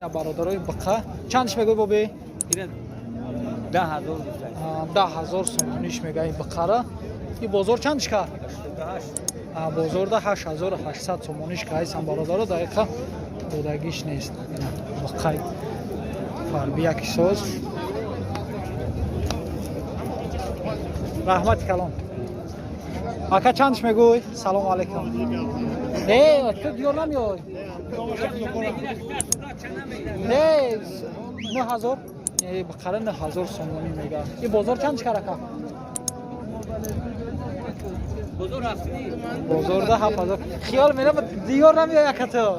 برادرای بقا چندش میگوی بابی؟ 10,000 10,000 سومونیش میگه این بقره. این بازار چندش که؟ بازار ده 8,800 سومونیش که هستن برادر دقیقا دودگیش نیست. بقای فربی یکی ساز رحمت کلام اکا چندش میگوی؟ سلام علیکم. تو دیار نمیای؟ نه 9,000 بقره 9,000 سومونی میگه. این بازار چندش که رکا؟ بازار ده 7,000 خیال میره دیار نمیای اکا تو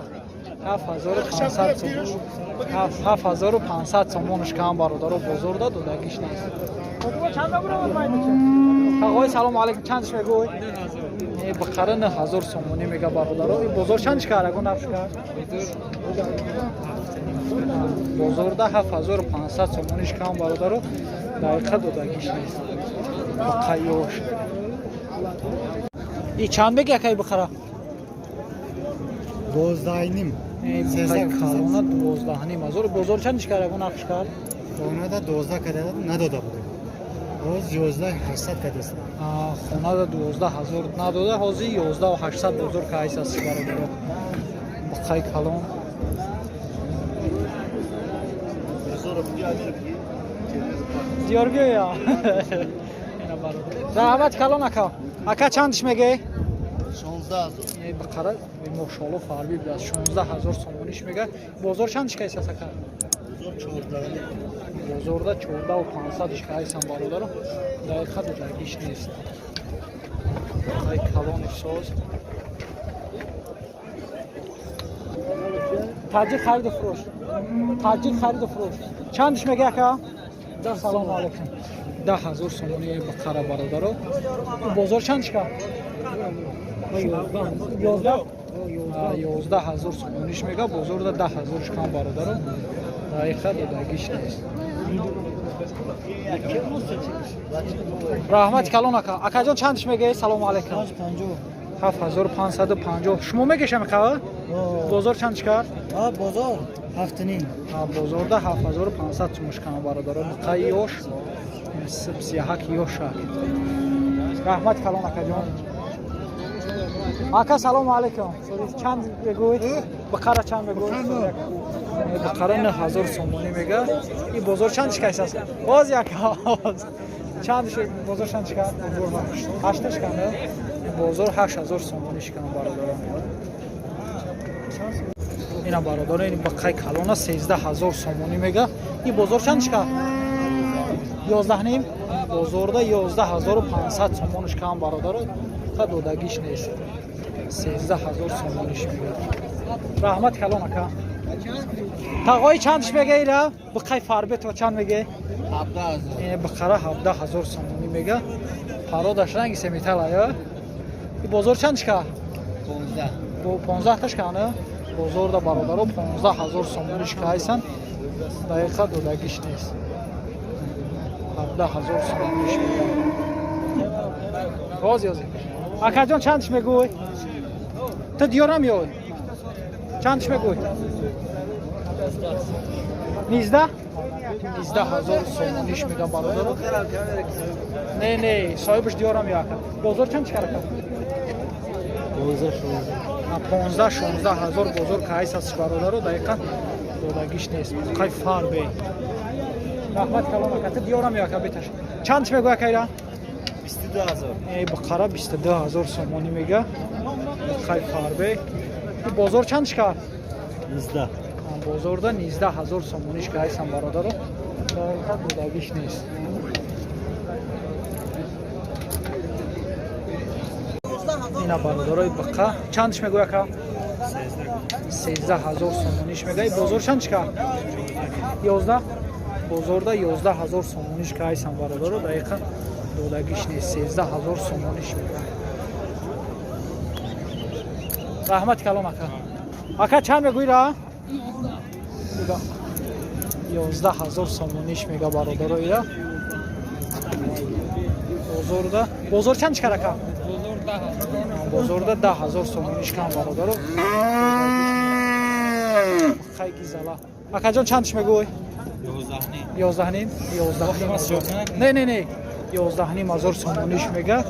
7,500 سومون 7,500 سومونش کم برادر بازار ده دودگیش نیست. آقای سلام علیکم چندش میگوی؟ بقره 9,000 سومونی میگه برادر. این بازار چندش که رکا نفش کرد؟ بازار ده 7,500 سومونیش کم برادر دقیقه دودگیش نیست. بقیوش این چند میگه که بخره؟ 12.5 بقای کالونه 12,500 بازار چندش که رکا نفش کرد؟ خونه دا 12 کده نداده بوده روز 11,800 کده است. خونه دا 12,000 نداده حاضر 11,800 بازار که هست است برادر. بقای کالون دیار بیا یا رحمت کلام اکا چندش میگه؟ 16,000 بقره ماشاءالله فربی بیاد 16,000 سومونیش میگه. بازار چندش که است اکا؟ بازار ده 14,500 که هستن برادر دقیقه دودگیش نیست. بقای کلانش ساز تاجیک خرید و فروش چندش میگه اکا؟ سلام علیکم 10,000 سومونی بقره برادر. بازار چندش که؟ 11,000 سومونیش میگه. بازار ده 10,000 کم برادر دقیقه دودگیش نیست. رحمت کلان اکا جان چندش میگه؟ سلام علیکم 7,550 شما میگه میخواه؟ بازار چندش کرد؟ بازار 7.5 بازار ده 7,500 سومش کم برادر بقای یوش سیاحک یوش رحمت کلان اکا جان اکا سلام علیکم چند بگوی؟ بقره چند بگوی؟ بقره 9,000 سومونی میگه. این بازار چندش که است؟ باز یک چندش بازار چندش کرد؟ 8ش کنه بازار 8,000 سومونیش کنه برادر. اینا برادر این بقای کلانه 13,000 سومونی میگه. این بازار چندش کرد؟ 11.5 بازار ده 11,500 سومونش کم برادر تا دودگیش نیست. 13,000 سومونیش میگه. رحمت کلان اکا تقای چندش میگه ایره؟ بقای فربه تو چند میگه؟ 17,000 بقره 17,000 سومونی میگه. پرادش رنگی سمیتل آیا؟ این بازار چندش که؟ 15 تاش کنه بازار ده برادر 15,000 سومونیش که هستن دقیقه دودگیش نیست. 17,000 سومونیش میگه. باز یازی اکا جان چندش میگوی؟ تو دیار نمیای؟ چندش میگوی؟ 19,000 سومونیش میگه برادر. نه صاحبش دیار نمیاد. بازار چندش کرده؟ 15-16,000 بازار که هست از برادر دقیقا دودگیش نیست. بقای فربی رحمت کلام اکا تو دیار نمیاد بیتش چندش میگوی اکا ایران؟ 22,000 بقره 22,000 سومونی میگه. بقای فربی بازار چندش کرد؟ 19 بازار ده 19,000 سومونیش که هستن برادر دقیقا دودگیش نیست. اینا برادرای بقا چندش میگوی که 13,000 سومونیش میگه. بازار چندش که 11 بازار ده 11,000 سومونیش که هستن برادر دقیقا دودگیش نیست. 13,000 سومونیش میگه. رحمت کلام اکا چند میگوی را؟ 11,000 سومونیش میگه برادر ایره. بازار چندش که رکا؟ بازار ده 10,000 سومونیش کم برادر. خیلی زلا акаҷон чандш мегӯй? 11 ним. 11 ним. Не 11 ним ҳазор сомониш мега.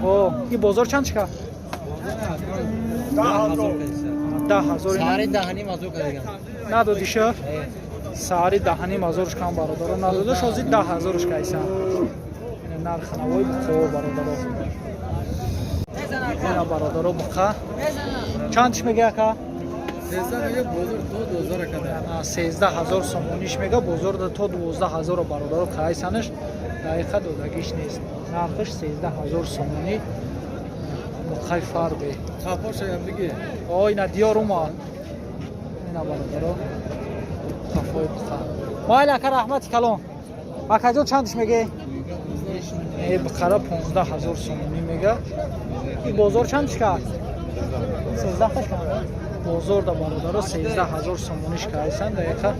О, ин бозор чанд шика? 10,000. Сари 10 ним азо кадагам. Надоди шо? Сари 10 ним ҳазор шкам бародаро надода шози 10,000 шкайса. Ин нарх навои буқо бародаро. Ина бародаро буқа. Чандш мега ака? 13,000 сомониш мега бозорда то 12,000 бародаро кайсанаш дақиқа додагиш нест. Нархаш 13,000 сомонӣ. Буқай фарбе. Қапошаям диги. Ой, на диорума. Ина бародаро. Қафой буқа. Майла ака раҳмати калон. Акаҷон чандш мега? Буқара 15,000 сомонӣ мега. И бозор чанд шика? 13 шика. Бозор да бародаро 13,000 сомониш кайсан дақиқа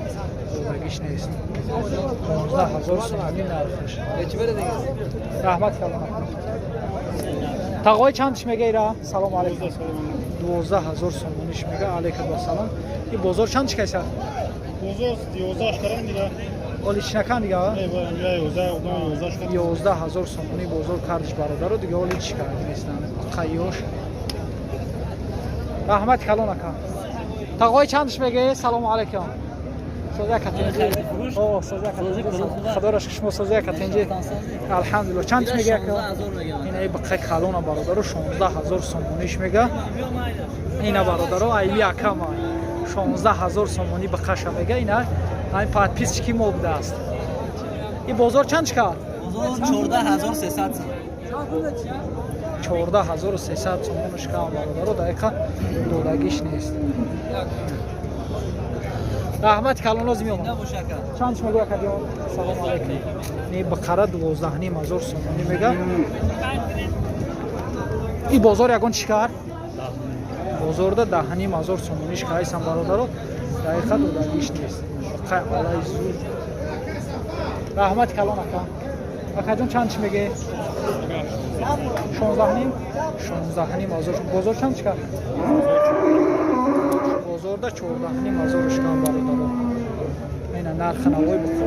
додагиш нест. 15,000 сомонӣ нархаш. Раҳмат калон. Тағой чандш мега ира? Салом алейкум. 12,000 сомониш мега. Алейкум ассалом. И бозор чанд кайса? Bozor 11 şkaran diga. Оли чинакан дига? Ne var? Ya 11 şkaran. 11,000 сомонӣ бозор кардиш бародаро дига оли чика нестан. Қайёш. Раҳмат калон ака. Тағой чандш мега? Салом алейкум. Соза катенҷи. О, соза катенҷи. Хадораш шумо соза катенҷи. Алҳамдулилла. Чандш мега ака? Ина бақай калона бародаро 16,000 сомониш мега. Ина бародаро айли акама. 16,000 сомонӣ бақаша мега. Ина айн подписчики мо будааст. И бозор чанд шка? Bozor 14,300 сом. 14,300 сомониш кам бародаро дақиқа додагиш нест. Раҳмат калон лозим ём. Набош ака. Чанд мега акаҷон? Салом алейкум. Не бақара 12,500 сомонӣ мега. И бозор ягон чикар? Бозорда 10,500 сомониш кайсан бародаро дақиқа додагиш нест. Бақай алай зуд. Раҳмат калон ака. Акаҷон чанд мега? 16,500. Бозор чанд чикар? Бозорда 14,500 шкам бародаро. Ина нарх навои буқо.